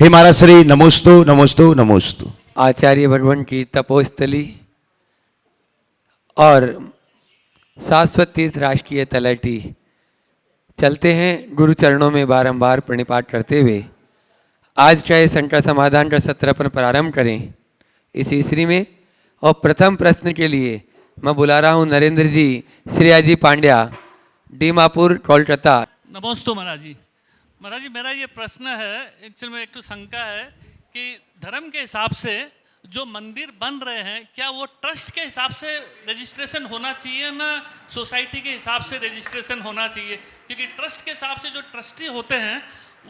हे महाराज श्री नमोस्तु नमोस्तु नमोस्तु। आचार्य भगवान की तपोस्थली और शाश्वत तीर्थ राष्ट्रीय तलहटी चलते हैं गुरु चरणों में बारंबार प्रणिपात करते हुए। आज का ये शंकर समाधान का सत्र अपन प्रारंभ करें इस ईस्वी में। और प्रथम प्रश्न के लिए मैं बुला रहा हूँ नरेंद्र जी श्रेयाजी पांड्या, डीमापुर, कोलकाता। नमोस्तु महाराज जी। महाराज जी, मेरा ये प्रश्न है, एक्चुअली में एक तो शंका है कि धर्म के हिसाब से जो मंदिर बन रहे हैं क्या वो ट्रस्ट के हिसाब से रजिस्ट्रेशन होना चाहिए ना सोसाइटी के हिसाब से रजिस्ट्रेशन होना चाहिए? क्योंकि ट्रस्ट के हिसाब से जो ट्रस्टी होते हैं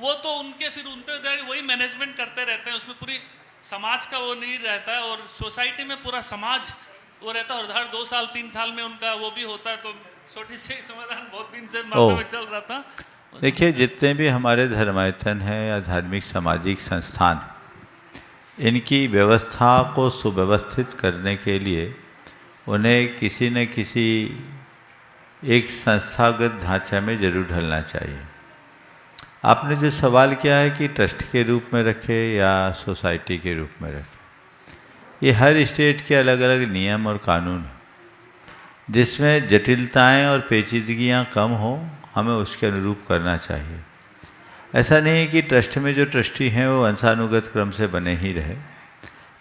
वो तो उनके फिर उनके वही मैनेजमेंट करते रहते हैं, उसमें पूरी समाज का वो नहीं रहता है। और सोसाइटी में पूरा समाज वो रहता है और हर 2 साल 3 साल में उनका वो भी होता है। तो छोटी सी समाधान बहुत दिन से मामले में चल रहा था। देखिए, जितने भी हमारे धर्मायतन हैं या धार्मिक सामाजिक संस्थान, इनकी व्यवस्था को सुव्यवस्थित करने के लिए उन्हें किसी न किसी एक संस्थागत ढांचे में जरूर ढलना चाहिए। आपने जो सवाल किया है कि ट्रस्ट के रूप में रखे या सोसाइटी के रूप में रखे, ये हर स्टेट के अलग अलग नियम और कानून हैं, जिसमें जटिलताएं और पेचीदगियां कम हो, हमें उसके अनुरूप करना चाहिए। ऐसा नहीं है कि ट्रस्ट में जो ट्रस्टी हैं वो वंशानुगत क्रम से बने ही रहे।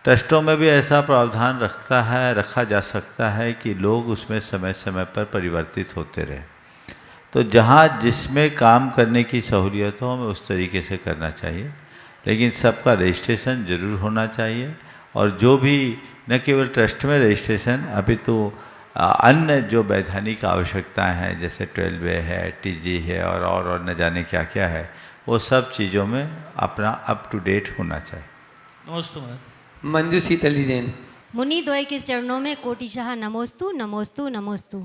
ट्रस्टों में भी ऐसा प्रावधान रखा जा सकता है कि लोग उसमें समय समय पर परिवर्तित होते रहे। तो जहाँ जिसमें काम करने की सहूलियत हो, हमें उस तरीके से करना चाहिए। लेकिन सबका रजिस्ट्रेशन जरूर होना चाहिए। और जो भी न केवल ट्रस्ट में रजिस्ट्रेशन, अभी तो अन्य जो वैधानिक आवश्यकताएं हैं जैसे 12A है, TG है और न जाने क्या क्या है, वो सब चीज़ों में अपना अप टू डेट होना चाहिए। नमस्ते महाराज। मंजू शीतली जैन। मुनि द्वय के चरणों में कोटिशाह नमोस्तु नमोस्तु नमोस्तु।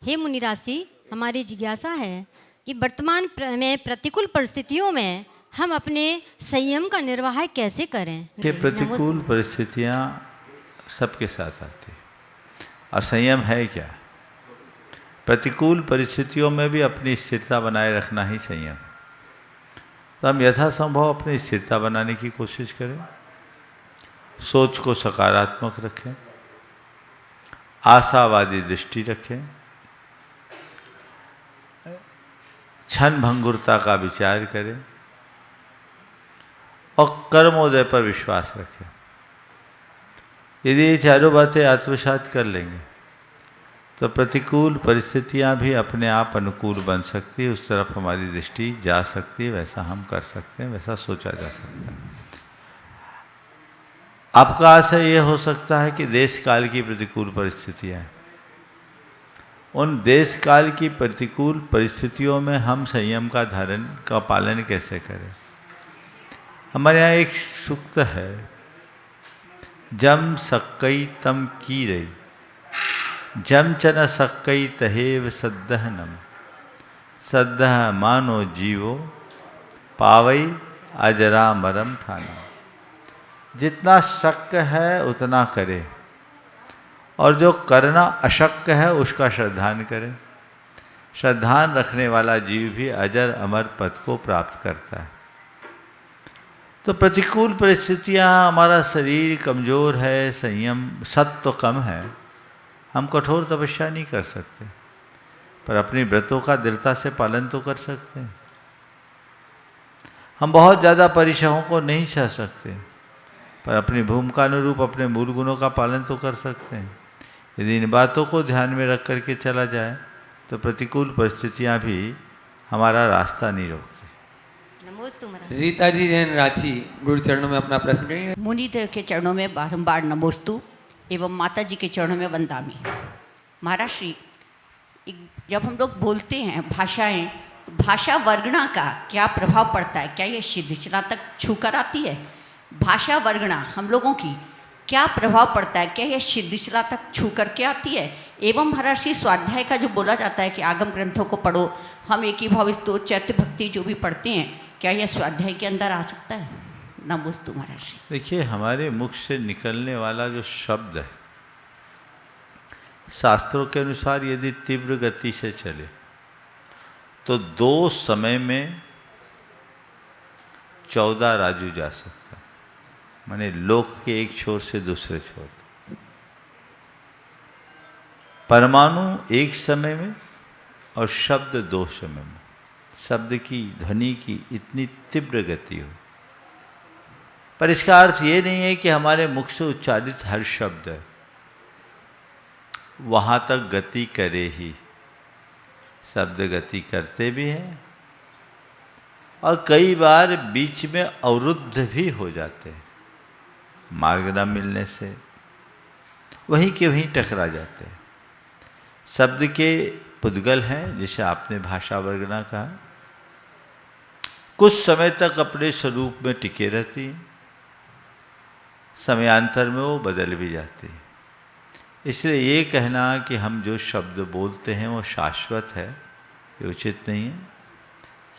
हे मुनि राशि, हमारी जिज्ञासा है कि वर्तमान में प्रतिकूल परिस्थितियों में हम अपने संयम का निर्वाह कैसे करें? ये प्रतिकूल परिस्थितियाँ सबके साथ आती हैं, और संयम है क्या? प्रतिकूल परिस्थितियों में भी अपनी स्थिरता बनाए रखना ही संयम है। तो हम यथासंभव अपनी स्थिरता बनाने की कोशिश करें, सोच को सकारात्मक रखें, आशावादी दृष्टि रखें, क्षण भंगुरता का विचार करें और कर्मोदय पर विश्वास रखें। यदि ये चारों बातें आत्मसात कर लेंगे तो प्रतिकूल परिस्थितियां भी अपने आप अनुकूल बन सकती है, उस तरफ हमारी दृष्टि जा सकती है, वैसा हम कर सकते हैं, वैसा सोचा जा सकता है। आपका आशय ये हो सकता है कि देश काल की प्रतिकूल परिस्थितियां हैं, उन देश काल की प्रतिकूल परिस्थितियों में हम संयम का पालन कैसे करें। हमारे यहाँ एक सूक्त है, जम सक्कई तम की रही, जम चन सक्कई तहेव सद्दहनम, सद्दह मानो जीवो पावई अजरा मरम ठाना। जितना शक्य है उतना करे, और जो करना अशक्य है उसका श्रद्धान करे। श्रद्धान रखने वाला जीव भी अजर अमर पद को प्राप्त करता है। तो प्रतिकूल परिस्थितियाँ, हमारा शरीर कमज़ोर है, संयम सत्व कम है, हम कठोर तपस्या नहीं कर सकते, पर अपनी व्रतों का दृढ़ता से पालन तो कर सकते हैं। हम बहुत ज़्यादा परिश्रमों को नहीं सह सकते, पर अपनी भूमिका अनुरूप अपने मूल गुणों का पालन तो कर सकते हैं। यदि इन बातों को ध्यान में रख करके चला जाए तो प्रतिकूल परिस्थितियाँ भी हमारा रास्ता नहीं रोकती। नमोस्तु महाराज। रीता जी जैन रांची, गुरु चरणों में अपना प्रश्न करेंगे। मुनि देव के चरणों में बारंबार नमोस्तु एवं माता जी के चरणों में वंदामी। महाराज श्री, जब हम लोग बोलते हैं भाषाएं, तो भाषा वर्गणा का क्या प्रभाव पड़ता है? क्या ये सिद्धिचला तक छूकर आती है? भाषा वर्गणा हम लोगों की क्या प्रभाव पड़ता है? क्या यह सिद्धिचला तक छू करके आती है? एवं महाराज श्री, स्वाध्याय का जो बोला जाता है कि आगम ग्रंथों को पढ़ो, हम एक ही भाव स्तोत्र चैत्य भक्ति जो भी पढ़ते हैं, क्या यह स्वाध्याय के अंदर आ सकता है? नमोस्तु महाराज श्री। देखिए, हमारे मुख से निकलने वाला जो शब्द है, शास्त्रों के अनुसार यदि तीव्र गति से चले तो 2 समय में 14 राजू जा सकता है, माने लोक के एक छोर से दूसरे छोर। परमाणु एक समय में और शब्द 2 समय में, शब्द की ध्वनि की इतनी तीव्र गति हो। पर इसका अर्थ ये नहीं है कि हमारे मुख से उच्चारित हर शब्द वहाँ तक गति करे ही। शब्द गति करते भी हैं और कई बार बीच में अवरुद्ध भी हो जाते हैं, मार्ग न मिलने से वहीं के वहीं टकरा जाते हैं। शब्द के पुद्गल हैं, जिसे आपने भाषा वर्गना कहा, कुछ समय तक अपने स्वरूप में टिके रहती हैं, समयांतर में वो बदल भी जाती है। इसलिए ये कहना कि हम जो शब्द बोलते हैं वो शाश्वत है, ये उचित नहीं है।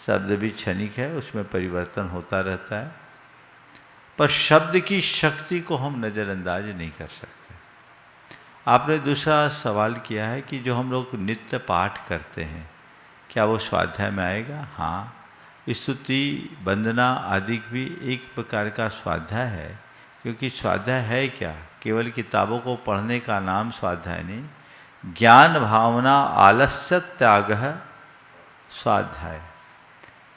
शब्द भी क्षणिक है, उसमें परिवर्तन होता रहता है, पर शब्द की शक्ति को हम नज़रअंदाज नहीं कर सकते। आपने दूसरा सवाल किया है कि जो हम लोग नित्य पाठ करते हैं क्या वो स्वाध्याय में आएगा? हाँ, स्तुति वंदना आदि भी एक प्रकार का स्वाध्याय है, क्योंकि स्वाध्याय है क्या? केवल किताबों को पढ़ने का नाम स्वाध्याय नहीं, ज्ञान भावना आलस्य त्याग स्वाध्याय।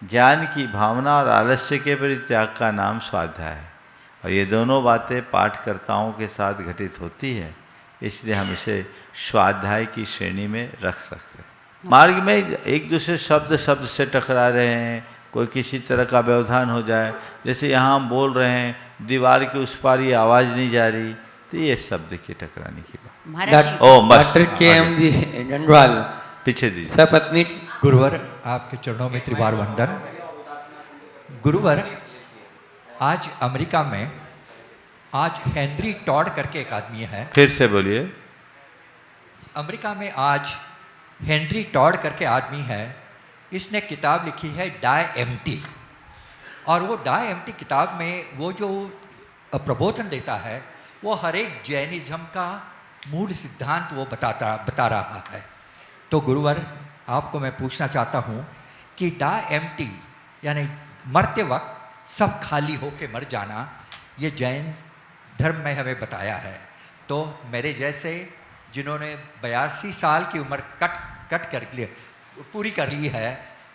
ज्ञान की भावना और आलस्य के परित्याग का नाम स्वाध्याय है, और ये दोनों बातें पाठकर्ताओं के साथ घटित होती है, इसलिए हम इसे स्वाध्याय की श्रेणी में रख सकते हैं। मार्ग में एक दूसरे शब्द से टकरा रहे हैं, कोई किसी तरह का व्यवधान हो जाए, जैसे यहाँ हम बोल रहे हैं दीवार के उस पार ये आवाज़ नहीं जा रही, तो ये शब्द की टकराने की बात। Doctor KM. जी गंडवाल पीछे दीजिए। सपत्नी गुरुवर, आपके चरणों में त्रिवार वंदन। गुरुवर, आज अमेरिका में आज हेनरी टॉड करके एक आदमी है। फिर से बोलिए। अमेरिका में आज हेनरी टॉड करके आदमी है, इसने किताब लिखी है डाई एम्प्टी, और वो डाई एम्प्टी किताब में वो जो प्रबोधन देता है वो हर एक जैनिज्म का मूल सिद्धांत वो बता रहा है। तो गुरुवर, आपको मैं पूछना चाहता हूँ कि डाई एम्प्टी यानी मरते वक्त सब खाली होके मर जाना, ये जैन धर्म में हमें बताया है। तो मेरे जैसे जिन्होंने 82 साल की उम्र पूरी कर ली है,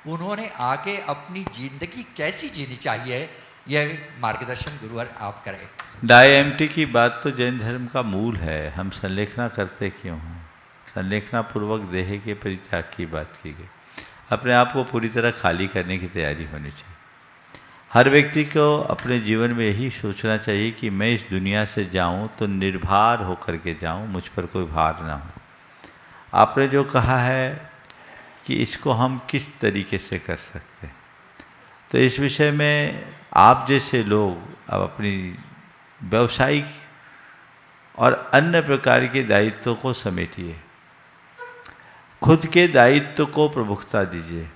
उन्होंने आगे अपनी जिंदगी कैसी जीनी चाहिए, यह मार्गदर्शन गुरुवर आप करें। डाई एम्प्टी की बात तो जैन धर्म का मूल है। हम संलेखना करते क्यों हैं? संलेखना पूर्वक देह के परित्याग की बात की गई। अपने आप को पूरी तरह खाली करने की तैयारी होनी चाहिए। हर व्यक्ति को अपने जीवन में यही सोचना चाहिए कि मैं इस दुनिया से जाऊं तो निर्भर होकर के जाऊं, मुझ पर कोई भार ना हो। आपने जो कहा है कि इसको हम किस तरीके से कर सकते हैं, तो इस विषय में आप जैसे लोग अब अपनी व्यवसायिक और अन्य प्रकार के दायित्वों को समेटिए, खुद के दायित्व को प्रमुखता दीजिए,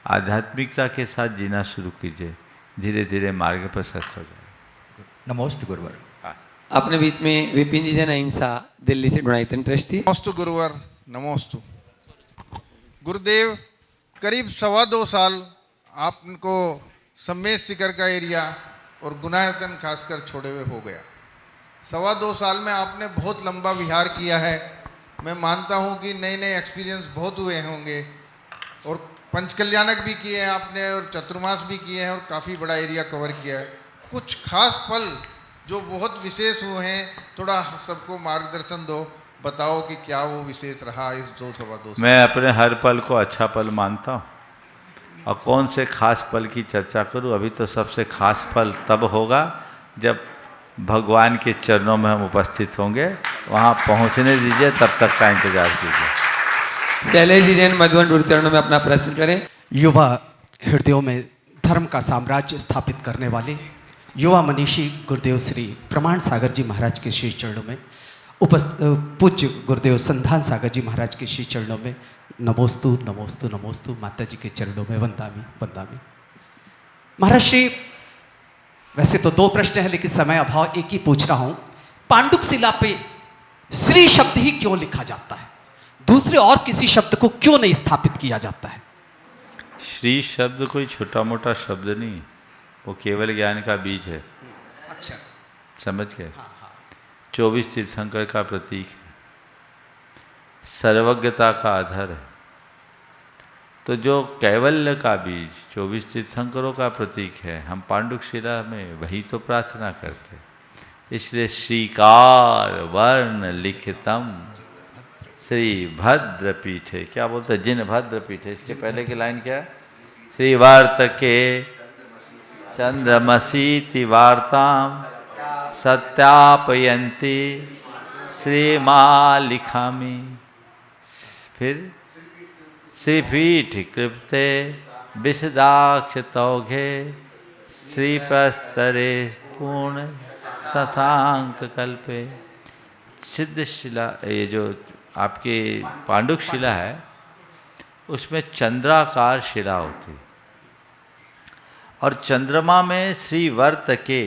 आध्यात्मिकता के साथ जीना शुरू कीजिए, धीरे धीरे मार्ग पर प्रशस्त हो जाए। नमोस्तु गुरुवर। अपने बीच में विपिन जी जन अहिंसा दिल्ली से गुणायतन ट्रस्टी। नमोस्तु गुरुवर, नमोस्तु। गुरुदेव, करीब 2.25 साल आपको सम्मेद शिखर का एरिया और गुणायतन खासकर छोड़े हुए हो गया। 2.25 साल में आपने बहुत लंबा विहार किया है। मैं मानता हूँ कि नए नए एक्सपीरियंस बहुत हुए होंगे, और पंचकल्याणक भी किए हैं आपने, और चतुर्मास भी किए हैं, और काफ़ी बड़ा एरिया कवर किया है। कुछ खास पल जो बहुत विशेष हुए हैं, थोड़ा सबको मार्गदर्शन दो, बताओ कि क्या वो विशेष रहा इस 2.25 साल। मैं अपने हर पल को अच्छा पल मानता हूँ, और कौन से खास पल की चर्चा करूँ? अभी तो सबसे खास पल तब होगा जब भगवान के चरणों में हम उपस्थित होंगे। वहाँ पहुँचने दीजिए, तब तक का इंतजार कीजिए। शैलेश जी जैन मधुबन गुरु चरणों में अपना प्रश्न करें। युवा हृदयों में धर्म का साम्राज्य स्थापित करने वाले युवा मनीषी गुरुदेव श्री प्रमाण सागर जी महाराज के श्री चरणों में पूज्य गुरुदेव संधान सागर जी महाराज के श्री चरणों में नमोस्तु नमोस्तु नमोस्तु। माता जी के चरणों में वंदामी वंदामी। महाराज श्री, वैसे तो 2 प्रश्न है, लेकिन समय अभाव एक ही पूछ रहा हूं। पांडुक शिला पे श्री शब्द ही क्यों लिखा जाता है? दूसरे और किसी शब्द को क्यों नहीं स्थापित किया जाता है? श्री शब्द कोई छोटा मोटा शब्द नहीं, वो केवल ज्ञान का बीज है। अच्छा। समझ गए? 24 तीर्थंकर का प्रतीक है, सर्वज्ञता का आधार है। तो जो कैवल्य का बीज 24 तीर्थंकरों का प्रतीक है, हम पांडुशिला में वही तो प्रार्थना करते। इसलिए श्रीकार वर्ण लिखितम श्री भद्र पीठे, क्या बोलते हैं, जिन भद्र पीठे। इसके पहले की लाइन क्या है? श्री वार्तके चंद्रमसीति वार्ताम सत्यापयंती श्रीमा लिखामी। फिर श्रीपीठ कृप्ते विशदाक्ष तौघे श्रीप्रस्तरे पूर्ण शशांक कल्पे। सिद्ध शिला, ये जो आपकी पांडुक शिला है, उसमें चंद्राकार शिला होती है, और चंद्रमा में श्री वर्त के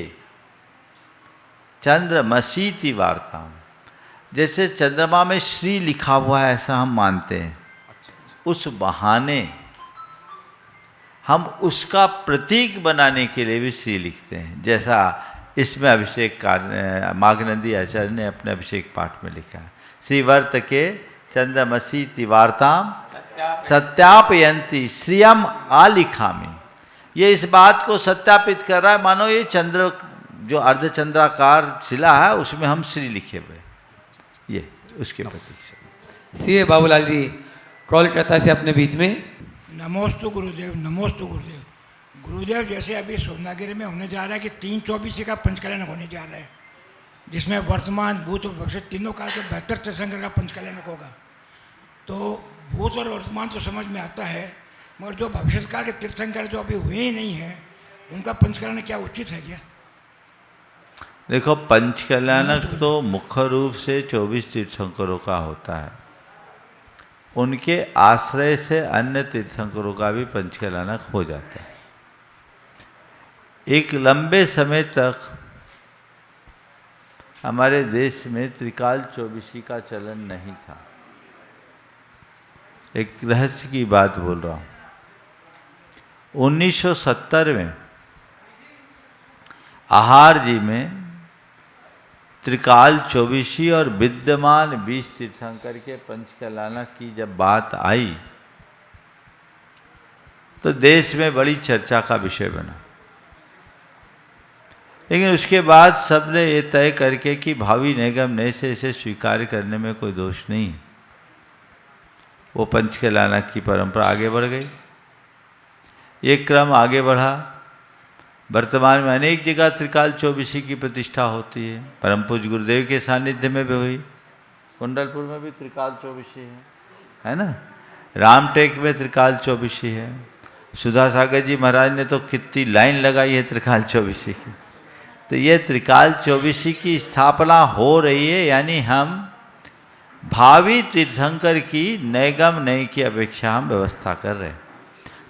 चंद्रमसीति वार्ता, जैसे चंद्रमा में श्री लिखा हुआ है ऐसा हम मानते हैं। उस बहाने हम उसका प्रतीक बनाने के लिए भी श्री लिखते हैं, जैसा इसमें अभिषेक माघनंदी आचार्य ने अपने अभिषेक पाठ में लिखा है। श्री वर्त के चंद्रमसीति वार्ताम सत्यापयंती श्रियम आलिखामी। ये इस बात को सत्यापित कर रहा है, मानो ये चंद्र जो अर्धचंद्राकार शिला है उसमें हम श्री लिखे हुए, ये उसके प्रतीक। सीए बाबूलाल जी कोलकाता से अपने बीच में। नमोस्तु गुरुदेव, नमोस्तु गुरुदेव। गुरुदेव, जैसे अभी सोनागिरी में होने जा रहा है कि 324 का पंचकल्याण होने जा रहा है, जिसमें वर्तमान भूत और भविष्य तीनों काल के 72 तीर्थंकर का पंचकल्याण होगा। तो भूत और वर्तमान तो समझ में आता है, मगर जो भविष्य काल के तीर्थंकर जो अभी हुए ही नहीं है, उनका पंचकल्याण क्या उचित है क्या? देखो, पंचकल्याणक तो मुख्य रूप से 24 तीर्थंकरों का होता है। उनके आश्रय से अन्य तीर्थंकरों का भी पंचकल्याणक हो जाता है। एक लंबे समय तक हमारे देश में त्रिकाल चौबीसी का चलन नहीं था। एक रहस्य की बात बोल रहा हूँ। 1970 में आहार जी में त्रिकाल चौबीसी और विद्यमान 20 तीर्थंकर के पंचकल्याणक की जब बात आई तो देश में बड़ी चर्चा का विषय बना। लेकिन उसके बाद सबने ये तय करके कि भावी निगम ने से इसे स्वीकार करने में कोई दोष नहीं, वो पंचकल्याणक की परंपरा आगे बढ़ गई। ये क्रम आगे बढ़ा। वर्तमान में अनेक जगह त्रिकाल चौबीसी की प्रतिष्ठा होती है। परम पूज्य गुरुदेव के सानिध्य में भी हुई, कुंडलपुर में भी त्रिकाल चौबीसी है ना, रामटेक में त्रिकाल चौबीसी है। सुधा सागर जी महाराज ने तो कितनी लाइन लगाई है त्रिकाल चौबीसी की। तो ये त्रिकाल चौबीसी की स्थापना हो रही है, यानी हम भावी तीर्थंकर की नैगम नई की अपेक्षा हम व्यवस्था कर रहे हैं।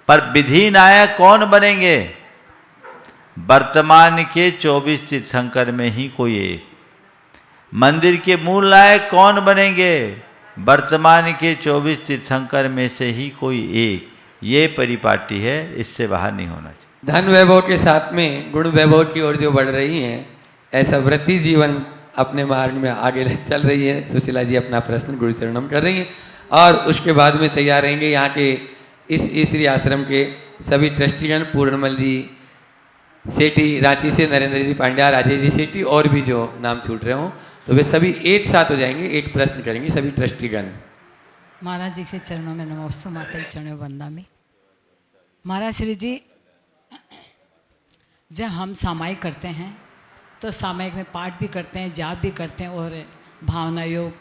पर विधि नायक कौन बनेंगे? वर्तमान के 24 तीर्थंकर में ही कोई एक। मंदिर के मूल नायक कौन बनेंगे? वर्तमान के 24 तीर्थंकर में से ही कोई एक। ये परिपाटी है, इससे बाहर नहीं होना चाहिए। धन वैभव के साथ में गुण वैभव की ओर जो बढ़ रही हैं, ऐसा व्रती जीवन अपने मार्ग में आगे चल रही है। सुशीला जी अपना प्रश्न गुरु चरणम कर रही हैं और उसके बाद में तैयार रहेंगे यहाँ के इस ईश्वरी आश्रम के सभी ट्रस्टीगण, पूर्णमल जी सेठी रांची से, नरेंद्र जी पांड्या, राजेश जी सेठी और भी जो नाम छूट रहे हों, तो वे सभी एक साथ हो जाएंगे, एक प्रश्न करेंगे सभी ट्रस्टीगण। महाराज जी के चरणों में नमोस्तु, माता के चरणों में वंदनामि। महाराज श्री जी, जब हम सामायिक करते हैं तो सामायिक में पाठ भी करते हैं, जाप भी करते हैं और भावना योग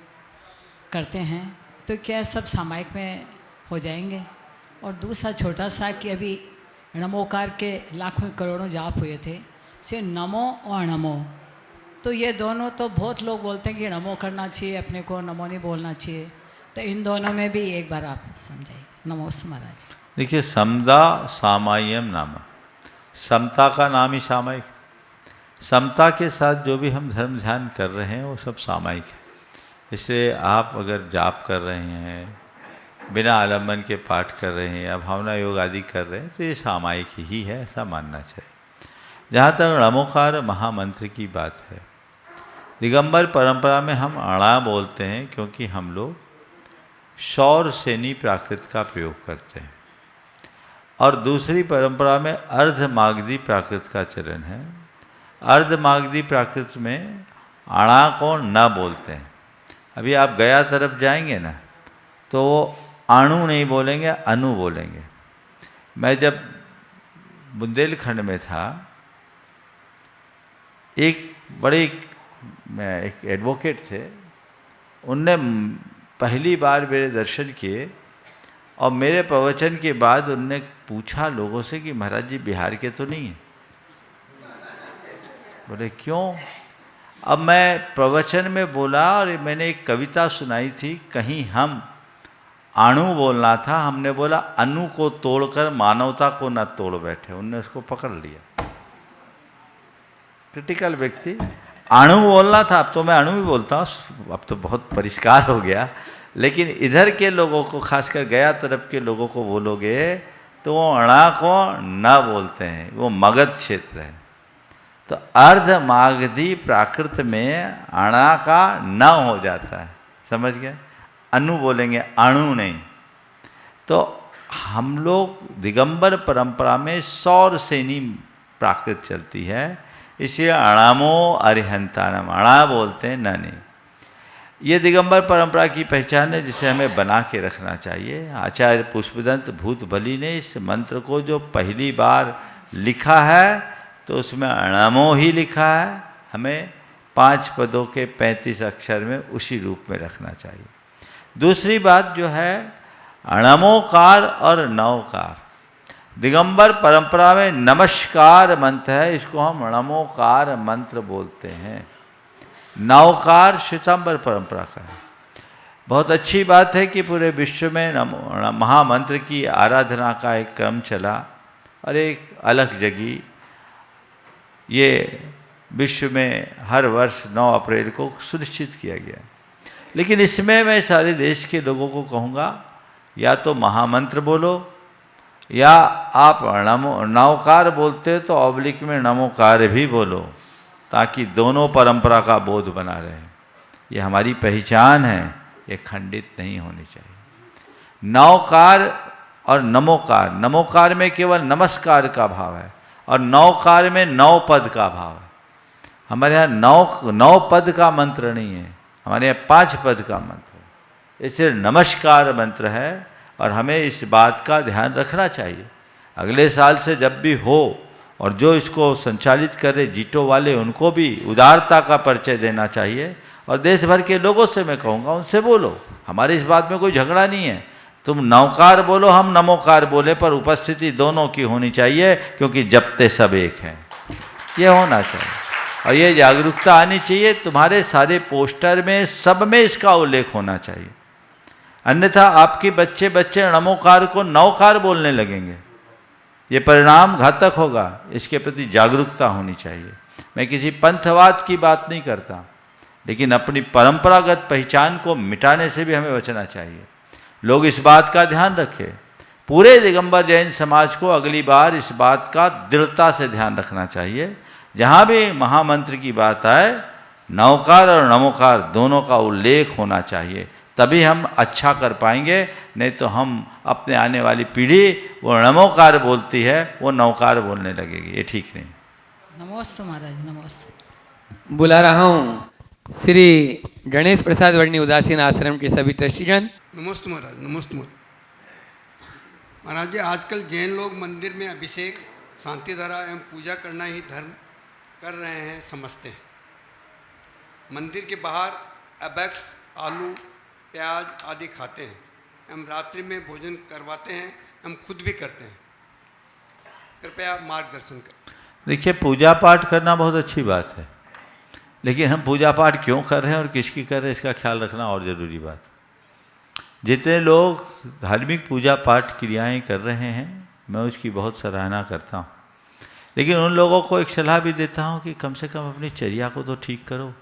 करते हैं, तो क्या सब सामायिक में हो जाएंगे? और दूसरा छोटा सा कि अभी नमोकार के लाखों करोड़ों जाप हुए थे, से नमो और नमो, तो ये दोनों तो बहुत लोग बोलते हैं कि नमो करना चाहिए, अपने को नमो नहीं बोलना चाहिए, तो इन दोनों में भी एक बार आप समझाइए। नमोस्तु महाराज। देखिए, समदा सामायम नाम, समता का नाम ही सामायिक। समता के साथ जो भी हम धर्म ध्यान कर रहे हैं वो सब सामायिक है। इसलिए आप अगर जाप कर रहे हैं, बिना आलम्बन के पाठ कर रहे हैं या भावना योग आदि कर रहे हैं, तो ये सामायिक ही है, ऐसा मानना चाहिए। जहाँ तक णमोकार महामंत्र की बात है, दिगंबर परंपरा में हम अणा बोलते हैं क्योंकि हम लोग सौर सेनी प्राकृत का प्रयोग करते हैं, और दूसरी परंपरा में अर्धमागधी प्राकृत का चलन है। अर्धमागधी प्राकृत में अणा को न बोलते हैं। अभी आप गया तरफ जाएंगे ना तो वो अणु नहीं बोलेंगे, अनु बोलेंगे। मैं जब बुंदेलखंड में था, एक एडवोकेट थे, उनने पहली बार मेरे दर्शन किए और मेरे प्रवचन के बाद उनने पूछा लोगों से कि महाराज जी बिहार के तो नहीं हैं? बोले क्यों? अब मैं प्रवचन में बोला और मैंने एक कविता सुनाई थी, कहीं हम अणु बोलना था, हमने बोला अनु को तोड़कर मानवता को न तोड़ बैठे। उनने उसको पकड़ लिया। क्रिटिकल व्यक्ति, अणु बोलना था। अब तो मैं अणु भी बोलता हूँ, अब तो बहुत परिष्कार हो गया, लेकिन इधर के लोगों को, खासकर गया तरफ के लोगों को बोलोगे तो वो अणा को न बोलते हैं, वो मगध क्षेत्र है। तो अर्धमागधी प्राकृत में अणा का न हो जाता है, समझ गए? अनु बोलेंगे, अणु नहीं। तो हम लोग दिगंबर परंपरा में सौर सेनी प्राकृत चलती है, इसलिए अणामो अरिहंतानम, अणा बोलते हैं, न नहीं। ये दिगंबर परंपरा की पहचान है जिसे हमें बना के रखना चाहिए। आचार्य पुष्पदंत भूतबली ने इस मंत्र को जो पहली बार लिखा है तो उसमें अणामो ही लिखा है। हमें 5 पदों के 35 अक्षर में उसी रूप में रखना चाहिए। दूसरी बात जो है, अणमोकार और नवकार। दिगंबर परंपरा में नमस्कार मंत्र है, इसको हम अणमोकार मंत्र बोलते हैं। नवकार श्वेतांबर परंपरा का है। बहुत अच्छी बात है कि पूरे विश्व में महामंत्र की आराधना का एक क्रम चला और एक अलग जगी। ये विश्व में हर वर्ष 9 अप्रैल को सुनिश्चित किया गया। लेकिन इसमें मैं सारे देश के लोगों को कहूँगा, या तो महामंत्र बोलो, या आप नवकार बोलते हो तो ऑब्लिक में नमोकार भी बोलो, ताकि दोनों परंपरा का बोध बना रहे। ये हमारी पहचान है, ये खंडित नहीं होनी चाहिए। नवकार और नमोकार, नमोकार में केवल नमस्कार का भाव है और नवकार में 9 पद का भाव है। हमारे यहाँ 9 पद का मंत्र नहीं है, हमारे यहाँ 5 पद का मंत्र है। इसलिए नमस्कार मंत्र है और हमें इस बात का ध्यान रखना चाहिए। अगले साल से जब भी हो, और जो इसको संचालित कर रहे जीटो वाले, उनको भी उदारता का परिचय देना चाहिए। और देश भर के लोगों से मैं कहूँगा, उनसे बोलो, हमारे इस बात में कोई झगड़ा नहीं है। तुम नवकार बोलो, हम नमोकार बोले, पर उपस्थिति दोनों की होनी चाहिए, क्योंकि जपते सब एक हैं। ये होना चाहिए और ये जागरूकता आनी चाहिए। तुम्हारे सारे पोस्टर में, सब में इसका उल्लेख होना चाहिए। अन्यथा आपके बच्चे नमोकार को नवकार बोलने लगेंगे, ये परिणाम घातक होगा। इसके प्रति जागरूकता होनी चाहिए। मैं किसी पंथवाद की बात नहीं करता, लेकिन अपनी परंपरागत पहचान को मिटाने से भी हमें बचना चाहिए। लोग इस बात का ध्यान रखें। पूरे दिगंबर जैन समाज को अगली बार इस बात का दृढ़ता से ध्यान रखना चाहिए। जहाँ भी महामंत्र की बात आए, नवकार और नमोकार दोनों का उल्लेख होना चाहिए, तभी हम अच्छा कर पाएंगे। नहीं तो हम अपने आने वाली पीढ़ी वो नमोकार बोलती है, वो नवकार बोलने लगेगी, ये ठीक नहीं। नमस्ते महाराज, नमस्ते। बुला रहा हूँ श्री गणेश प्रसाद वर्णी उदासीन आश्रम के सभी ट्रस्टीजन। नमस्ते महाराज, नमस्ते महाराज जी। आजकल जैन लोग मंदिर में अभिषेक, शांति धारा एवं पूजा करना ही धर्म कर रहे हैं, समझते हैं। मंदिर के बाहर अबैक्स, आलू, प्याज आदि खाते हैं। हम रात्रि में भोजन करवाते हैं, हम खुद भी करते हैं। कृपया मार्गदर्शन करें। देखिए, पूजा पाठ करना बहुत अच्छी बात है, लेकिन हम पूजा पाठ क्यों कर रहे हैं और किसकी कर रहे हैं, इसका ख्याल रखना और ज़रूरी बात। जितने लोग धार्मिक पूजा पाठ क्रियाएं कर रहे हैं, मैं उसकी बहुत सराहना करता हूँ, लेकिन उन लोगों को एक सलाह भी देता हूँ कि कम से कम अपनी चर्या को तो ठीक करो।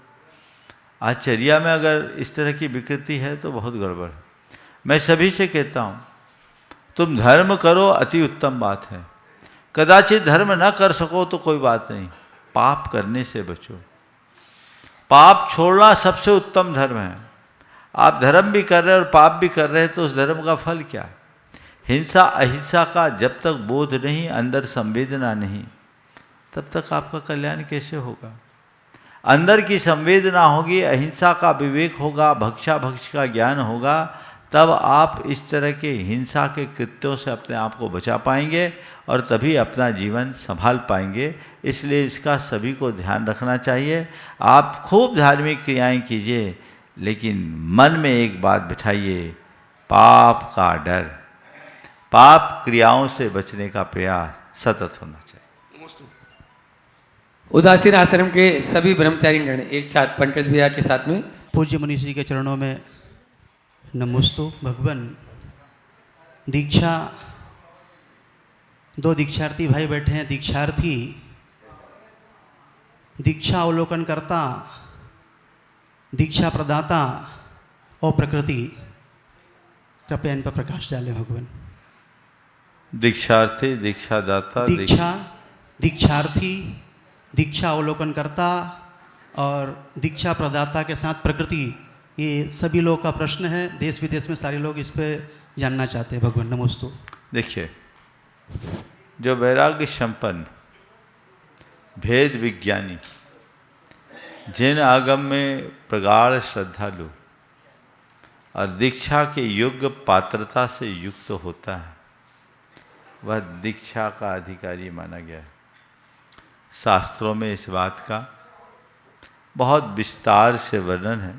आज चर्या में अगर इस तरह की विकृति है तो बहुत गड़बड़ है। मैं सभी से कहता हूँ, तुम धर्म करो, अति उत्तम बात है। कदाचित धर्म न कर सको तो कोई बात नहीं, पाप करने से बचो। पाप छोड़ना सबसे उत्तम धर्म है। आप धर्म भी कर रहे हैं और पाप भी कर रहे हैं तो उस धर्म का फल क्या है? हिंसा अहिंसा का जब तक बोध नहीं, अंदर संवेदना नहीं, तब तक आपका कल्याण कैसे होगा? अंदर की संवेदना होगी, अहिंसा का विवेक होगा, भक्षा भक्ष का ज्ञान होगा, तब आप इस तरह के हिंसा के कृत्यों से अपने आप को बचा पाएंगे और तभी अपना जीवन संभाल पाएंगे। इसलिए इसका सभी को ध्यान रखना चाहिए। आप खूब धार्मिक क्रियाएं कीजिए, लेकिन मन में एक बात बिठाइए, पाप का डर, पाप क्रियाओं से बचने का प्रयास सतत होना चाहिए। उदासीन आश्रम के सभी ब्रह्मचारी गण एक साथ पंकज भैया के साथ में पूज्य मनीष जी के चरणों में नमोस्तु। भगवान दीक्षा, दो दीक्षार्थी भाई बैठे हैं। दीक्षार्थी दीक्षा अवलोकन करता, दीक्षा प्रदाता और प्रकृति, कृपया इन पर प्रकाश डालें भगवान। दीक्षार्थी, दीक्षादाता, दीक्षार्थी, दीक्षा अवलोकन करता और दीक्षा प्रदाता के साथ प्रकृति, ये सभी लोग का प्रश्न है। देश विदेश में सारे लोग इस पे जानना चाहते हैं भगवान। नमोस्तु। देखिए, जो वैराग्य संपन्न भेद विज्ञानी, जिन आगम में प्रगाढ़ श्रद्धालु और दीक्षा के योग्य पात्रता से युक्त होता है, वह दीक्षा का अधिकारी माना गया है। शास्त्रों में इस बात का बहुत विस्तार से वर्णन है।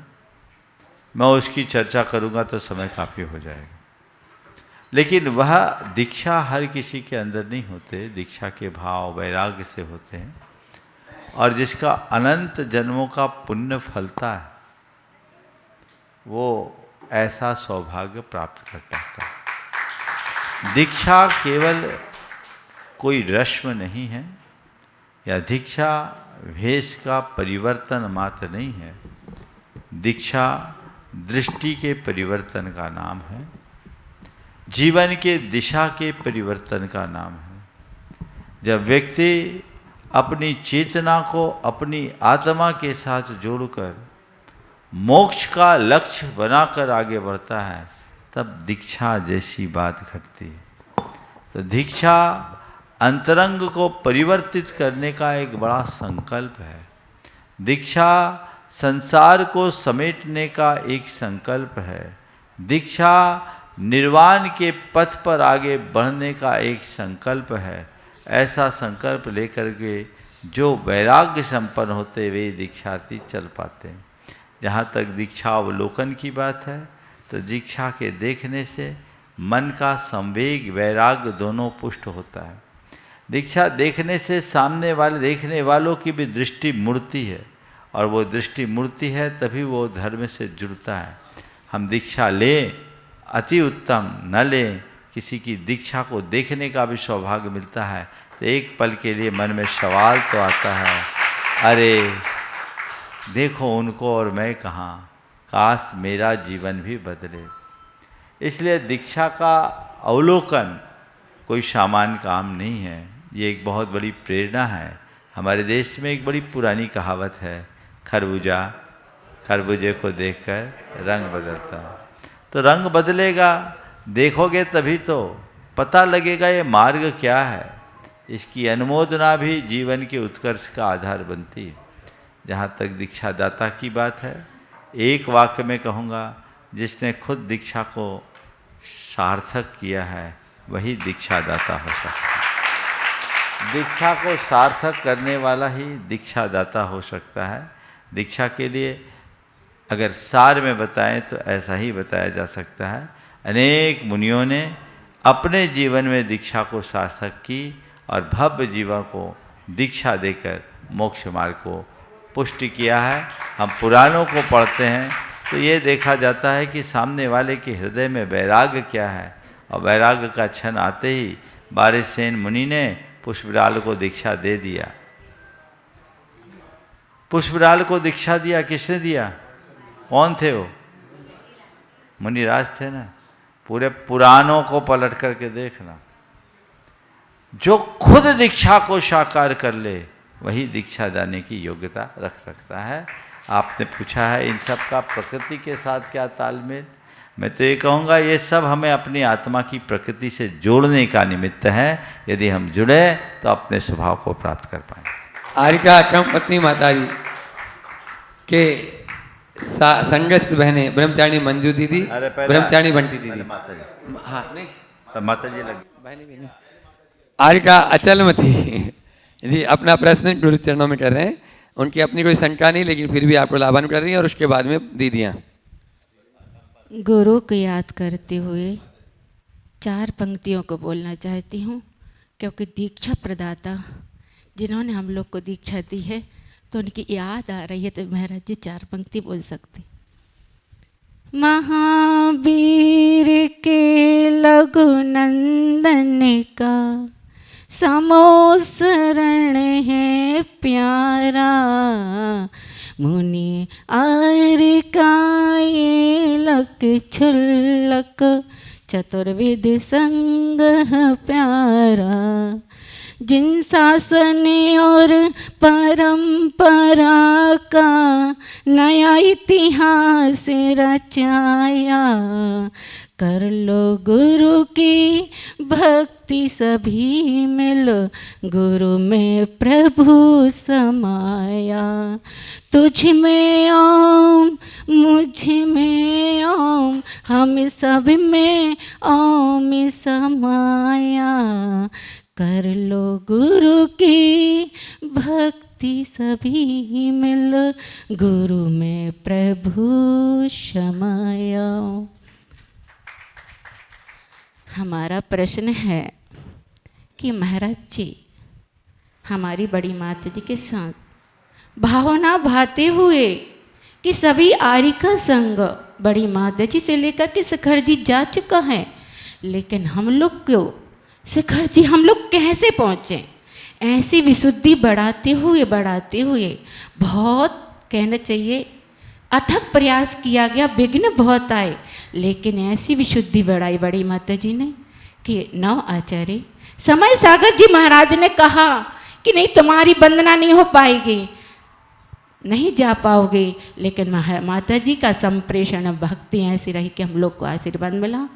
मैं उसकी चर्चा करूंगा तो समय काफ़ी हो जाएगा। लेकिन वह दीक्षा हर किसी के अंदर नहीं होते, दीक्षा के भाव वैराग्य से होते हैं, और जिसका अनंत जन्मों का पुण्य फलता है वो ऐसा सौभाग्य प्राप्त कर पाता है। दीक्षा केवल कोई रस्म नहीं है, या दीक्षा वेश का परिवर्तन मात्र नहीं है। दीक्षा दृष्टि के परिवर्तन का नाम है, जीवन के दिशा के परिवर्तन का नाम है। जब व्यक्ति अपनी चेतना को अपनी आत्मा के साथ जोड़कर मोक्ष का लक्ष्य बनाकर आगे बढ़ता है, तब दीक्षा जैसी बात घटती है। तो दीक्षा अंतरंग को परिवर्तित करने का एक बड़ा संकल्प है। दीक्षा संसार को समेटने का एक संकल्प है। दीक्षा निर्वाण के पथ पर आगे बढ़ने का एक संकल्प है। ऐसा संकल्प लेकर के जो वैराग्य संपन्न होते वे दीक्षार्थी चल पाते हैं। जहाँ तक दीक्षा अवलोकन की बात है, तो दीक्षा के देखने से मन का संवेग वैराग्य दोनों पुष्ट होता है। दीक्षा देखने से सामने वाले देखने वालों की भी दृष्टि मुड़ती है, और वो दृष्टि मुड़ती है तभी वो धर्म से जुड़ता है। हम दीक्षा लें अति उत्तम, न लें किसी की दीक्षा को देखने का भी सौभाग्य मिलता है तो एक पल के लिए मन में सवाल तो आता है, अरे देखो उनको और मैं कहाँ, काश मेरा जीवन भी बदले। इसलिए दीक्षा का अवलोकन कोई सामान्य काम नहीं है, ये एक बहुत बड़ी प्रेरणा है। हमारे देश में एक बड़ी पुरानी कहावत है, खरबूजे को देखकर रंग बदलता है। तो रंग बदलेगा, देखोगे तभी तो पता लगेगा ये मार्ग क्या है। इसकी अनुमोदना भी जीवन के उत्कर्ष का आधार बनती है। जहाँ तक दीक्षादाता की बात है, एक वाक्य में कहूँगा, जिसने खुद दीक्षा को सार्थक किया है वही दीक्षादाता हो सकता है। दीक्षा को सार्थक करने वाला ही दीक्षादाता हो सकता है। दीक्षा के लिए अगर सार में बताएं तो ऐसा ही बताया जा सकता है, अनेक मुनियों ने अपने जीवन में दीक्षा को सार्थक की और भव्य जीवन को दीक्षा देकर मोक्ष मार्ग को पुष्टि किया है। हम पुराणों को पढ़ते हैं तो ये देखा जाता है कि सामने वाले के हृदय में वैराग्य क्या है, और वैराग्य का क्षण आते ही बारिसेन मुनि ने पुष्पराल को दीक्षा दे दिया। पुष्पराल को दीक्षा दिया, किसने दिया? कौन थे वो? मुनिराज थे ना। पूरे पुराणों को पलट करके देखना, जो खुद दीक्षा को साकार कर ले वही दीक्षा जाने की योग्यता रख सकता है। आपने पूछा है इन सब का प्रकृति के साथ क्या तालमेल, मैं तो ये कहूँगा ये सब हमें अपनी आत्मा की प्रकृति से जोड़ने का निमित्त है। यदि हम जुड़े तो अपने स्वभाव को प्राप्त कर पाएंगे। आरिका क्रमपत्नी माता जी के संगस्थ बहनें ब्रह्मचारिणी मंजू दीदी, ब्रह्मचारिणी बंटी दीदी, हाँ नहीं माता जी लगी बहनी आरिका अचलमती जी अपना प्रश्न गुरु चरणों में कर रहे हैं। उनकी अपनी कोई शंका नहीं, लेकिन फिर भी आपको लाभान कर रही हैं। और उसके बाद में दीदियाँ गुरु को याद करते हुए 4 पंक्तियों को बोलना चाहती हूँ, क्योंकि दीक्षा प्रदाता जिन्होंने हम लोग को दीक्षा दी है तो उनकी याद आ रही है, तो महाराज जी 4 पंक्ति बोल सकते। महावीर के लघु नंदन का समोसरण है प्यारा, मुनि आरिका ये लक छुल्लक चतुर्विध संग प्यारा, जिन शासन और परंपरा का नया इतिहास रचाया, कर लो गुरु की भक्ति सभी मिलो, गुरु में प्रभु समाया, तुझ में ओम मुझ में ओम हम सब में ओम समाया, कर लो गुरु की भक्ति सभी मिल, गुरु में प्रभु समाया। हमारा प्रश्न है कि महाराज जी हमारी बड़ी माता जी के साथ भावना भाते हुए कि सभी आरिका संग बड़ी माता जी से लेकर के शिखर जी जा चुका है, लेकिन हम लोग क्यों शिखर जी हम लोग कैसे पहुँचे? ऐसी विशुद्धि बढ़ाते हुए बहुत कहना चाहिए अथक प्रयास किया गया, विघ्न बहुत आए, लेकिन ऐसी विशुद्धि बढ़ाई बड़ी माता जी ने कि 9 आचार्य समय सागर जी महाराज ने कहा कि नहीं तुम्हारी वंदना नहीं हो पाएगी, नहीं जा पाओगे, लेकिन माता जी का संप्रेषण भक्ति ऐसी रही कि हम लोग को आशीर्वाद मिला।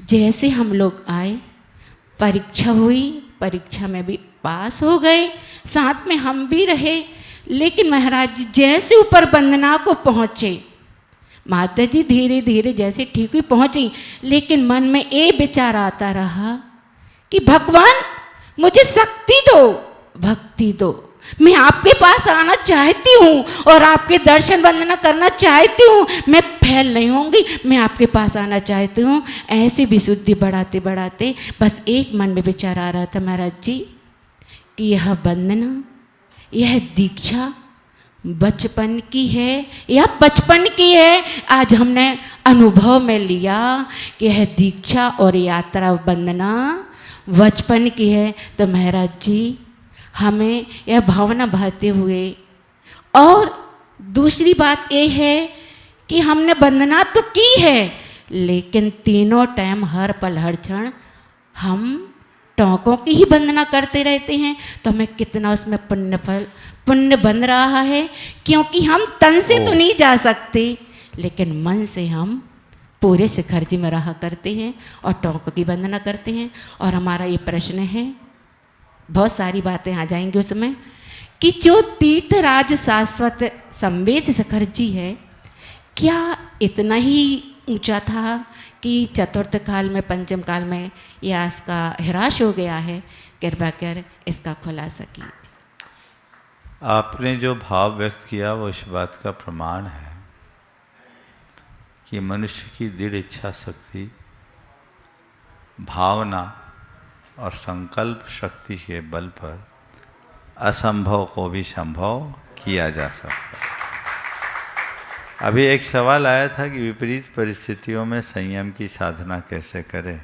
जैसे हम लोग आए परीक्षा हुई, परीक्षा में भी पास हो गए, साथ में हम भी रहे, लेकिन महाराज जी जैसे ऊपर वंदना को पहुँचे, माता जी धीरे धीरे जैसे ठीक हुई पहुँची, लेकिन मन में ये विचार आता रहा कि भगवान मुझे शक्ति दो, भक्ति दो, मैं आपके पास आना चाहती हूँ और आपके दर्शन वंदना करना चाहती हूँ, मैं फैल नहीं होंगी, मैं आपके पास आना चाहती हूँ। ऐसी विशुद्धि बढ़ाते बढ़ाते बस एक मन में विचार आ रहा था महाराज जी कि यह वंदना, यह दीक्षा बचपन की है या बचपन की है। आज हमने अनुभव में लिया कि यह दीक्षा और यात्रा वंदना बचपन की है, तो महाराज जी हमें यह भावना भाते हुए, और दूसरी बात ये है कि हमने वंदना तो की है, लेकिन तीनों टाइम हर पल हर क्षण हम टोंकों की ही वंदना करते रहते हैं, तो हमें कितना उसमें पुण्य बन रहा है, क्योंकि हम तन से तो नहीं जा सकते, लेकिन मन से हम पूरे शिखर जी में रहा करते हैं और टोंकों की वंदना करते हैं। और हमारा ये प्रश्न है, बहुत सारी बातें आ जाएंगी उसमें, कि जो तीर्थराज शाश्वत संवेद शिखर जी है, क्या इतना ही ऊंचा था कि चतुर्थ काल में पंचम काल में यह इसका ह्रास हो गया है? कृपा कर इसका खुलासा कीजिए। आपने जो भाव व्यक्त किया वो इस बात का प्रमाण है कि मनुष्य की दृढ़ इच्छा शक्ति, भावना और संकल्प शक्ति के बल पर असंभव को भी संभव किया जा सकता है। अभी एक सवाल आया था कि विपरीत परिस्थितियों में संयम की साधना कैसे करें।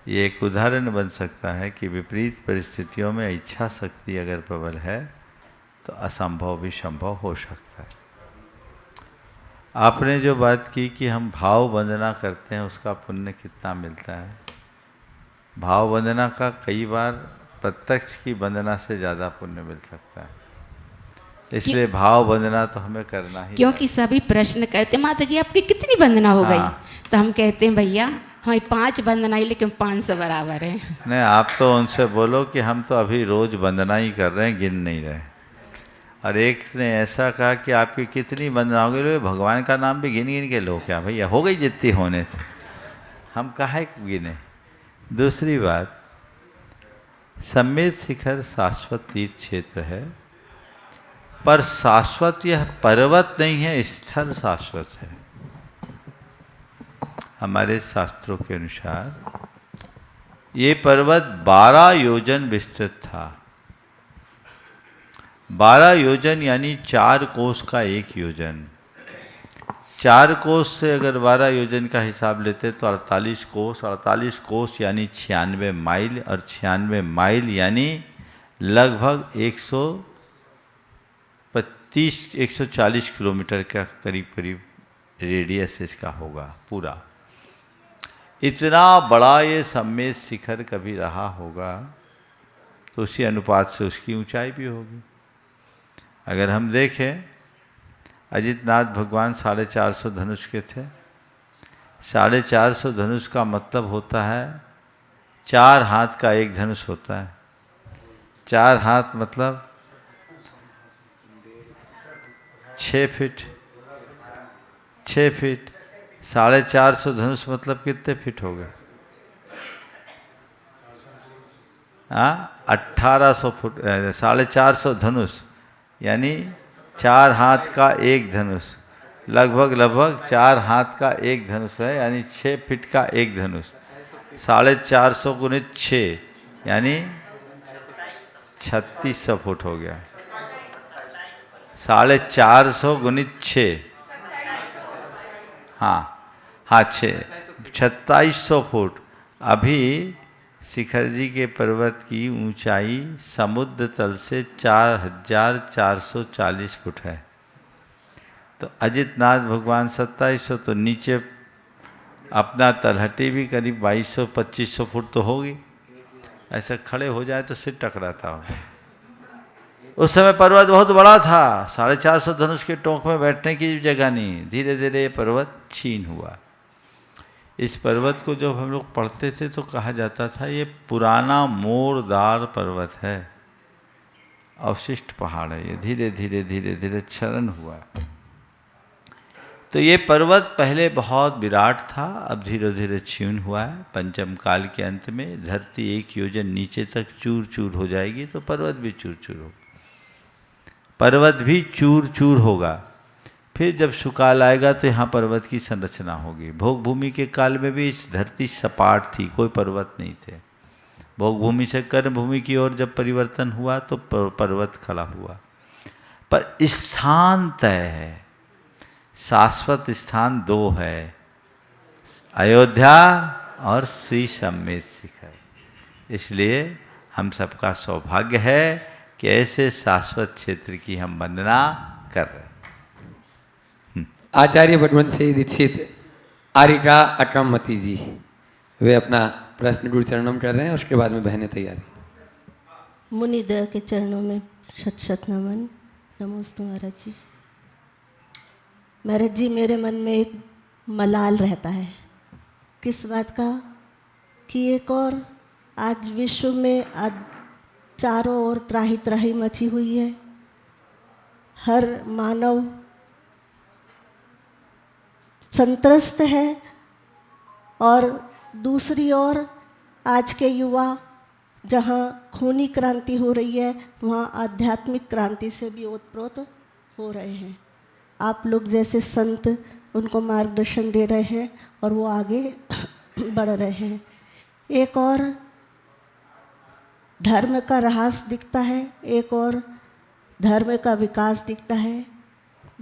ये एक उदाहरण बन सकता है कि विपरीत परिस्थितियों में इच्छा शक्ति अगर प्रबल है तो असंभव भी संभव हो सकता है। आपने जो बात की कि हम भाव वंदना करते हैं उसका पुण्य कितना मिलता है, भाव वंदना का कई बार प्रत्यक्ष की वंदना से ज़्यादा पुण्य मिल सकता है, इसलिए भाव वंदना तो हमें करना ही। क्योंकि सभी प्रश्न करते माता जी आपकी कितनी वंदना हो गई, तो हम कहते हैं भैया हाँ 5 वंदना ही लेकिन 500 बराबर है। नहीं, आप तो उनसे बोलो कि हम तो अभी रोज वंदना ही कर रहे हैं, गिन नहीं रहे। और एक ने ऐसा कहा कि आपकी कितनी वंदना हो गई, भगवान का नाम भी गिन गिन के लो क्या भैया, हो गई जितनी होने थे, हम काहे गिने। दूसरी बात, सम्मेद शिखर शाश्वत तीर्थ क्षेत्र है, पर शाश्वत यह पर्वत नहीं है, स्थल शाश्वत है। हमारे शास्त्रों के अनुसार ये पर्वत 12 योजन विस्तृत था। 12 योजन यानी 4 कोस का 1 योजन। 4 कोस से अगर 12 योजन का हिसाब लेते तो 48 कोस, 48 कोस यानी 96 माइल, और 96 माइल यानी लगभग 140 किलोमीटर का करीब करीब रेडियस इसका होगा पूरा। इतना बड़ा ये सम्मेद शिखर कभी रहा होगा तो उसी अनुपात से उसकी ऊंचाई भी होगी। अगर हम देखें, अजितनाथ भगवान 450 धनुष के थे। 450 धनुष का मतलब होता है 4 हाथ का 1 धनुष होता है। 4 हाथ मतलब 6 फीट। 6 फीट 450 धनुष मतलब कितने फीट हो गए? 1800 फुट। 450 धनुष यानी 4 हाथ का 1 धनुष, लगभग 4 हाथ का 1 धनुष है, यानी 6 फीट का 1 धनुष। 450 गुणित 6 यानी 3600 फुट हो गया। 450 गुणित 6, हाँ 2600 फुट। अभी शिखर जी के पर्वत की ऊंचाई समुद्र तल से 4440 फुट है। तो अजितनाथ भगवान 2700, तो नीचे अपना तलहटी भी करीब 2200-2500 फुट तो होगी। ऐसा खड़े हो जाए तो सिर टकराता हो। उस समय पर्वत बहुत बड़ा था, 450 धनुष के टोंक में बैठने की जगह नहीं। धीरे धीरे ये पर्वत छीन हुआ। इस पर्वत को जब हम लोग पढ़ते थे तो कहा जाता था ये पुराना मोरदार पर्वत है, अवशिष्ट पहाड़ है। ये धीरे धीरे धीरे धीरे क्षरण हुआ। तो ये पर्वत पहले बहुत विराट था, अब धीरे धीरे क्षीण हुआ है। पंचम काल के अंत में धरती 1 योजन नीचे तक चूर चूर हो जाएगी तो पर्वत भी चूर चूर होगा। पर्वत भी चूर चूर होगा। फिर जब सुकाल आएगा तो यहाँ पर्वत की संरचना होगी। भोग भूमि के काल में भी इस धरती सपाट थी, कोई पर्वत नहीं थे। भोग भूमि से कर्म भूमि की ओर जब परिवर्तन हुआ तो पर्वत खड़ा हुआ। पर स्थान तय है, शाश्वत स्थान 2 है, अयोध्या और श्री सम्मेद शिखर। इसलिए हम सबका सौभाग्य है कि ऐसे शाश्वत क्षेत्र की हम वंदना कर रहे हैं। आचार्य बटवंत से दीक्षित आरिका अकमती जी, वे अपना प्रश्न गुरु चरणों में कर रहे हैं, उसके बाद में बहनें तैयारी। मुनिदेव के चरणों में शत शत नमन। नमोस्तु महाराज जी। महाराज जी, मेरे मन में एक मलाल रहता है। किस बात का? कि एक और आज विश्व में आज चारों ओर त्राही त्राही मची हुई है। हर मानव संत्रस्त है और दूसरी ओर आज के युवा जहाँ खूनी क्रांति हो रही है वहाँ आध्यात्मिक क्रांति से भी ओतप्रोत हो रहे हैं। आप लोग जैसे संत उनको मार्गदर्शन दे रहे हैं और वो आगे बढ़ रहे हैं। एक और धर्म का ह्रास दिखता है, एक और धर्म का विकास दिखता है।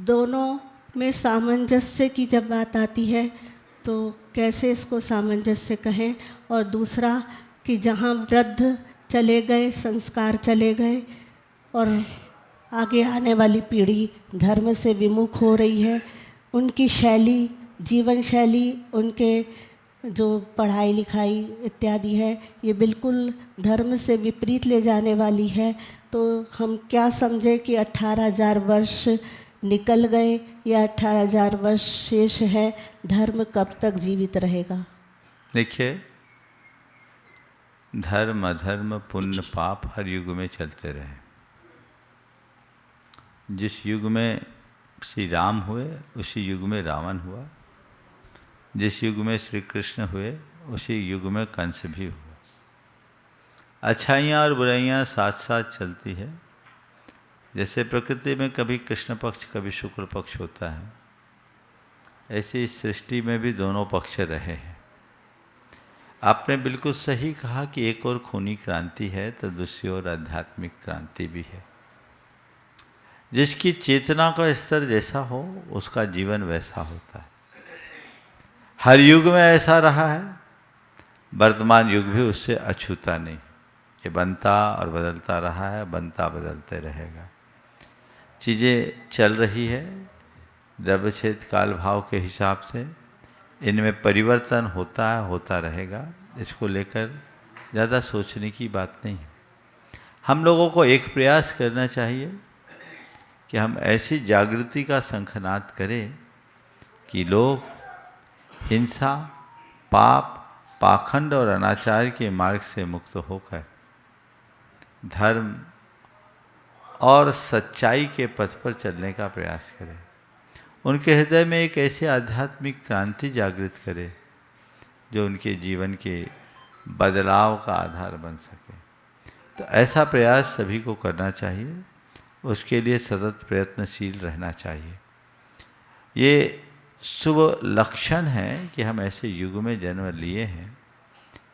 दोनों में सामंजस्य की जब बात आती है तो कैसे इसको सामंजस्य कहें। और दूसरा कि जहाँ वृद्ध चले गए, संस्कार चले गए और आगे आने वाली पीढ़ी धर्म से विमुख हो रही है, उनकी शैली, जीवन शैली, उनके जो पढ़ाई लिखाई इत्यादि है ये बिल्कुल धर्म से विपरीत ले जाने वाली है, तो हम क्या समझे कि 18,000 वर्ष निकल गए या 18,000 वर्ष शेष है, धर्म कब तक जीवित रहेगा? देखिए, धर्म अधर्म पुण्य पाप हर युग में चलते रहे। जिस युग में श्री राम हुए उसी युग में रावण हुआ, जिस युग में श्री कृष्ण हुए उसी युग में कंस भी हुआ। अच्छाइयाँ और बुराइयाँ साथ साथ चलती है। जैसे प्रकृति में कभी कृष्ण पक्ष कभी शुक्ल पक्ष होता है, ऐसी इस सृष्टि में भी दोनों पक्ष रहे हैं। आपने बिल्कुल सही कहा कि एक और खूनी क्रांति है तो दूसरी ओर आध्यात्मिक क्रांति भी है। जिसकी चेतना का स्तर जैसा हो उसका जीवन वैसा होता है। हर युग में ऐसा रहा है, वर्तमान युग भी उससे अछूता नहीं। ये बनता और बदलता रहा है, बनता बदलते रहेगा। चीज़ें चल रही है द्रव्यक्षेत्र काल भाव के हिसाब से, इनमें परिवर्तन होता है, होता रहेगा। इसको लेकर ज़्यादा सोचने की बात नहीं है। हम लोगों को एक प्रयास करना चाहिए कि हम ऐसी जागृति का शंखनाद करें कि लोग हिंसा, पाप, पाखंड और अनाचार के मार्ग से मुक्त होकर धर्म और सच्चाई के पथ पर चलने का प्रयास करें। उनके हृदय में एक ऐसी आध्यात्मिक क्रांति जागृत करे जो उनके जीवन के बदलाव का आधार बन सके। तो ऐसा प्रयास सभी को करना चाहिए, उसके लिए सतत प्रयत्नशील रहना चाहिए। ये शुभ लक्षण है कि हम ऐसे युग में जन्म लिए हैं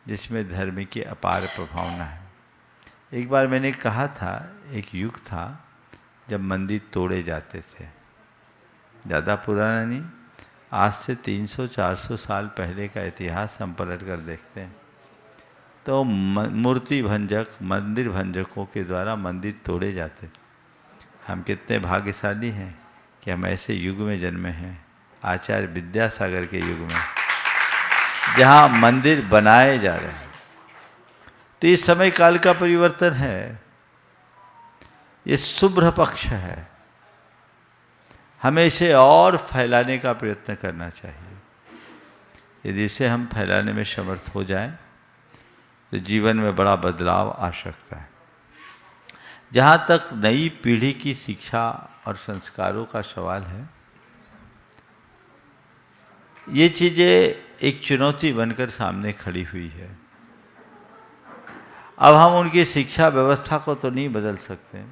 जिसमें धर्म की अपार प्रभावना है। एक बार मैंने कहा था, एक युग था जब मंदिर तोड़े जाते थे। ज़्यादा पुराना नहीं, आज से 300-400 साल पहले का इतिहास हम पलट कर देखते हैं तो मूर्ति भंजक, मंदिर भंजकों के द्वारा मंदिर तोड़े जाते थे। हम कितने भाग्यशाली हैं कि हम ऐसे युग में जन्मे हैं, आचार्य विद्यासागर के युग में, जहाँ मंदिर बनाए जा रहे हैं। तो इस समय काल का परिवर्तन है, ये शुभ्र पक्ष है। हमें इसे और फैलाने का प्रयत्न करना चाहिए। यदि इसे हम फैलाने में समर्थ हो जाएं तो जीवन में बड़ा बदलाव आ सकता है। जहाँ तक नई पीढ़ी की शिक्षा और संस्कारों का सवाल है, ये चीज़ें एक चुनौती बनकर सामने खड़ी हुई है। अब हम उनकी शिक्षा व्यवस्था को तो नहीं बदल सकते,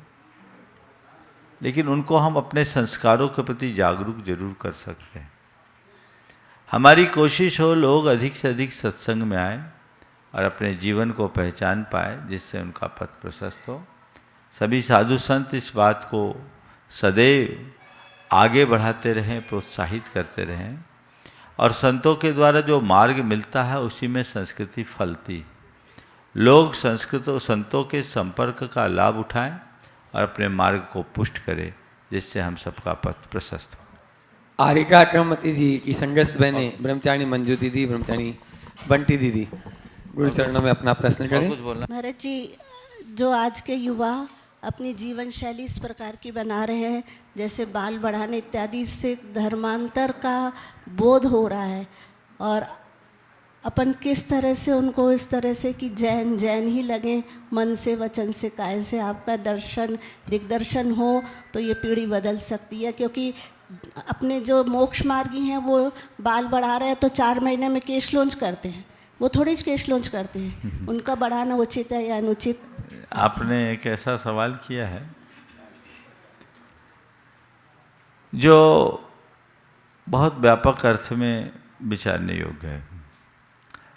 लेकिन उनको हम अपने संस्कारों के प्रति जागरूक जरूर कर सकते हैं। हमारी कोशिश हो लोग अधिक से अधिक सत्संग में आए और अपने जीवन को पहचान पाए, जिससे उनका पथ प्रशस्त हो। सभी साधु संत इस बात को सदैव आगे बढ़ाते रहें, प्रोत्साहित करते रहें, और संतों के द्वारा जो मार्ग मिलता है उसी में संस्कृति फलती। लोग संतों के संपर्क का लाभ उठाएं और अपने मार्ग को पुष्ट करें, जिससे हम सबका पथ प्रशस्त हो। आरिका क्रमवती जी की संगस्त बहने ब्रह्मचारिणी मंजू दीदी, ब्रह्मचारिणी बंटी दीदी, गुरु चरणों में अपना प्रश्न करें। महाराज जी, जो आज के युवा अपनी जीवन शैली इस प्रकार की बना रहे हैं, जैसे बाल बढ़ाने इत्यादि, इससे धर्मांतर का बोध हो रहा है, और अपन किस तरह से उनको इस तरह से कि जैन जैन ही लगे, मन से वचन से काया से आपका दर्शन दिग्दर्शन हो तो ये पीढ़ी बदल सकती है। क्योंकि अपने जो मोक्ष मार्गी हैं वो बाल बढ़ा रहे हैं तो 4 महीने में केश लॉन्च करते हैं, वो थोड़ी केश लॉन्च करते हैं। उनका बढ़ाना उचित है या अनुचित? आपने एक ऐसा सवाल किया है जो बहुत व्यापक अर्थ में विचारने योग्य है,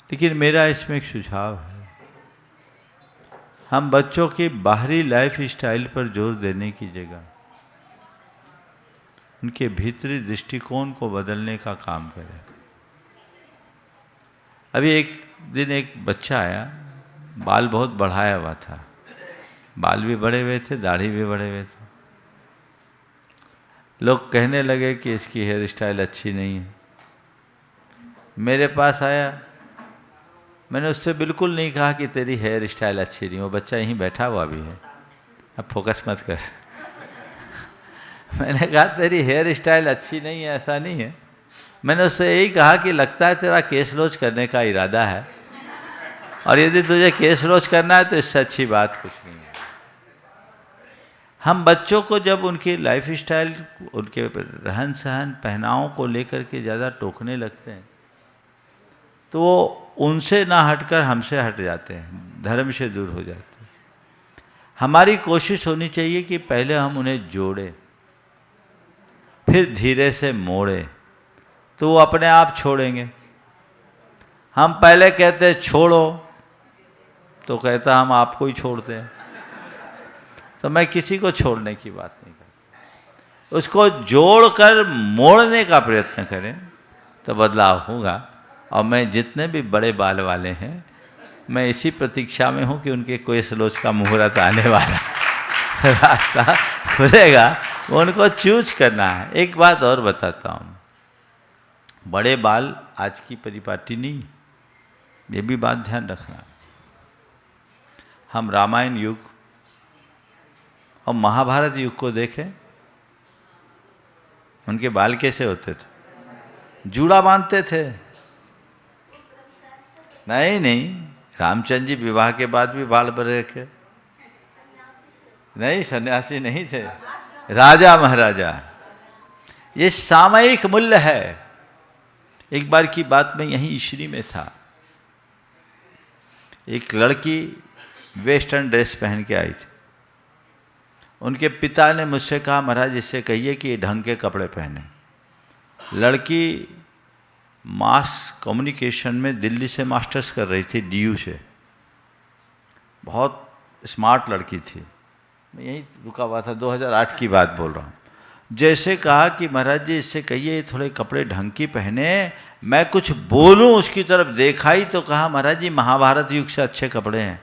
लेकिन मेरा इसमें एक सुझाव है। हम बच्चों की बाहरी लाइफ स्टाइल पर जोर देने की जगह उनके भीतरी दृष्टिकोण को बदलने का काम करें। अभी एक दिन एक बच्चा आया, बाल बहुत बढ़ाया हुआ था, बाल भी बढ़े हुए थे, दाढ़ी भी बढ़े हुए थे। लोग कहने लगे कि इसकी हेयर स्टाइल अच्छी नहीं है। मेरे पास आया, मैंने उससे बिल्कुल नहीं कहा कि तेरी हेयर स्टाइल अच्छी नहीं, वो बच्चा यहीं बैठा हुआ भी है, अब फोकस मत कर। मैंने कहा तेरी हेयर स्टाइल अच्छी नहीं है, ऐसा नहीं है। मैंने उससे यही कहा कि लगता है तेरा केस रोज करने का इरादा है, और यदि तुझे केस रोज करना है तो इससे अच्छी बात कुछ नहीं है। हम बच्चों को जब उनकी लाइफ स्टाइल, उनके रहन सहन, पहनावों को लेकर के ज़्यादा टोकने लगते हैं तो वो उनसे ना हटकर हमसे हट जाते हैं, धर्म से दूर हो जाते हैं। हमारी कोशिश होनी चाहिए कि पहले हम उन्हें जोड़ें, फिर धीरे से मोड़ें, तो वो अपने आप छोड़ेंगे। हम पहले कहते छोड़ो तो कहता हम आपको ही छोड़ते हैं। तो मैं किसी को छोड़ने की बात नहीं करता, उसको जोड़कर मोड़ने का प्रयत्न करें तो बदलाव होगा। और मैं जितने भी बड़े बाल वाले हैं, मैं इसी प्रतीक्षा में हूँ कि उनके कोई सलोच का मुहूर्त आने वाला है, रास्ता खुलेगा, उनको चूज करना है। एक बात और बताता हूँ, बड़े बाल आज की परिपाटी नहीं, ये भी बात ध्यान रखना। हम रामायण युग और महाभारत युग को देखें, उनके बाल कैसे होते थे? जूड़ा बांधते थे। नहीं, रामचंद्र जी विवाह के बाद भी बाल बड़े रखे नहीं, सन्यासी नहीं थे, राजा महाराजा। ये सामयिक मूल्य है। एक बार की बात में यहीं ईश्वरी में था, एक लड़की वेस्टर्न ड्रेस पहन के आई थी। उनके पिता ने मुझसे कहा, महाराज इससे कहिए कि ये ढंग के कपड़े पहने। लड़की मास कम्युनिकेशन में दिल्ली से मास्टर्स कर रही थी, DU से, बहुत स्मार्ट लड़की थी। मैं यहीं रुका हुआ था, 2008 की बात बोल रहा हूँ। जैसे कहा कि महाराज जी इससे कहिए थोड़े कपड़े ढंग की पहने, मैं कुछ बोलूं उसकी तरफ देखा ही तो कहा, महाराज जी महाभारत युग से अच्छे कपड़े हैं,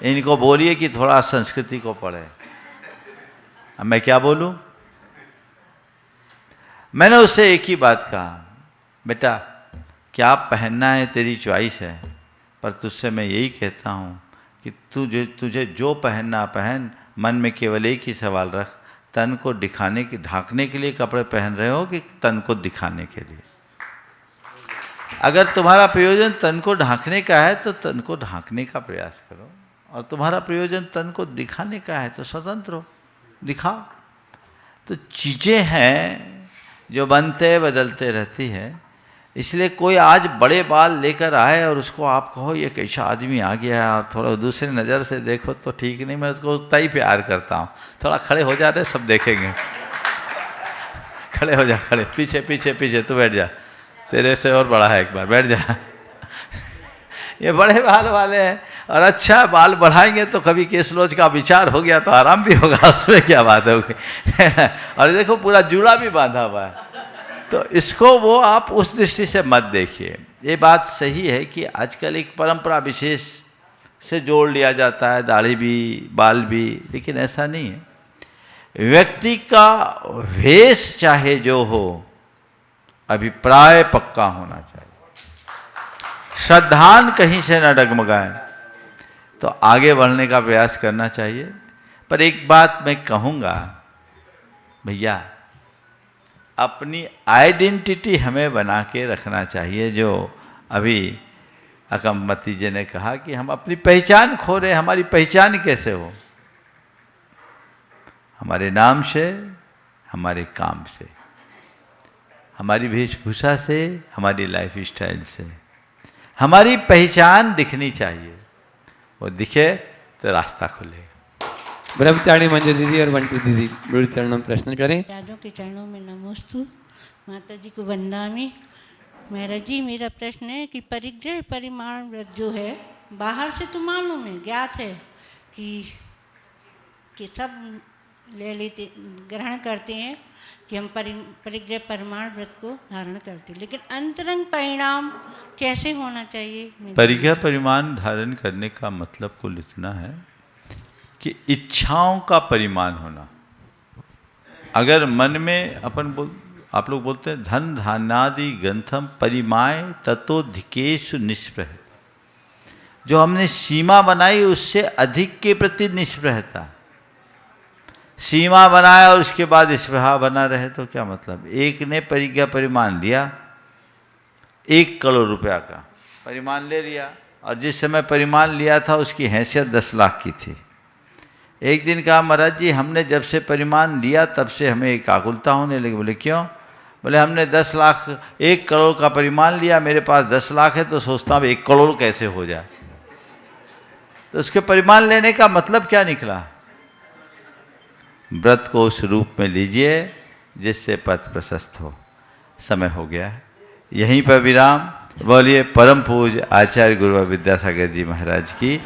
इनको बोलिए कि थोड़ा संस्कृति को पढ़े। अब मैं क्या बोलूं? मैंने उससे एक ही बात कहा, बेटा क्या पहनना है तेरी चॉइस है, पर तुझसे मैं यही कहता हूँ कि तुझे जो पहनना पहन, मन में केवल एक ही सवाल रख, तन को दिखाने के, ढांकने के लिए कपड़े पहन रहे हो कि तन को दिखाने के लिए? अगर तुम्हारा प्रयोजन तन को ढांकने का है तो तन को ढांकने का प्रयास करो, और तुम्हारा प्रयोजन तन को दिखाने का है तो स्वतंत्र हो, दिखाओ। तो चीज़ें हैं जो बनते बदलते रहती है। इसलिए कोई आज बड़े बाल लेकर आए और उसको आप कहो ये कैसा आदमी आ गया है, और थोड़ा दूसरी नज़र से देखो तो ठीक नहीं। मैं उसको उतना ही प्यार करता हूँ। थोड़ा खड़े हो जा रहे, सब देखेंगे। खड़े हो जा, खड़े, पीछे पीछे पीछे, तू बैठ जा, तेरे से और बड़ा है, एक बार बैठ जा। ये बड़े बाल वाले हैं, और अच्छा बाल बढ़ाएंगे तो कभी केस लोच का विचार हो गया तो आराम भी होगा, उसमें क्या बात होगी, है ना। और देखो पूरा जूड़ा भी बांधा हुआ है, तो इसको वो आप उस दृष्टि से मत देखिए। ये बात सही है कि आजकल एक परंपरा विशेष से जोड़ लिया जाता है, दाढ़ी भी बाल भी, लेकिन ऐसा नहीं है। व्यक्ति का वेश चाहे जो हो, अभिप्राय पक्का होना चाहिए। श्रद्धान कहीं से न डगमगाए, तो आगे बढ़ने का प्रयास करना चाहिए। पर एक बात मैं कहूँगा, भैया अपनी आइडेंटिटी हमें बना के रखना चाहिए। जो अभी अकमती जी ने कहा कि हम अपनी पहचान खो रहे, हमारी पहचान कैसे हो? हमारे नाम से, हमारे काम से, हमारी वेशभूषा से, हमारी लाइफ स्टाइल से हमारी पहचान दिखनी चाहिए। वो दिखे तो रास्ता खुलेगा। ब्रह्मचारी मंजू दीदी और बंटी दीदी गुरु चरणों में प्रश्न करें। राजों के चरणों में नमोस्तु, माता जी को वंदामि। महाराज जी मेरा प्रश्न है कि परिग्रह परिमाण व्रत जो है, बाहर से तो मालूम है, ज्ञात है कि सब ले लेते, ग्रहण करते हैं कि हम परिग्रह परिमाण व्रत को धारण करते हैं, लेकिन अंतरंग परिणाम कैसे होना चाहिए? परिग्रह परिमाण धारण करने का मतलब कुल इतना है कि इच्छाओं का परिमाण होना। अगर मन में अपन बोल आप लोग बोलते हैं धन धान्यादि ग्रंथम परिमाय ततोधिकेशु निष्प्रह। जो हमने सीमा बनाई उससे अधिक के प्रति निष्प्रहता। सीमा बनाया और उसके बाद स्पृहा बना रहे तो क्या मतलब। एक ने परिज्ञा परिमाण लिया 1 करोड़ रुपया का परिमाण ले लिया, और जिस समय परिमाण लिया था उसकी हैसियत 10 लाख की थी। एक दिन कहा महाराज जी हमने जब से परिमाण लिया तब से हमें एक आकुलता होने लगी। बोले क्यों? बोले हमने 10 लाख 1 करोड़ का परिमाण लिया, मेरे पास 10 लाख है तो सोचता हूँ 1 करोड़ कैसे हो जाए। तो उसके परिमाण लेने का मतलब क्या निकला? व्रत को उस रूप में लीजिए जिससे पथ प्रशस्त हो। समय हो गया है, यहीं पर विराम। बोलिए परम पूज्य आचार्य गुरु विद्यासागर जी महाराज की।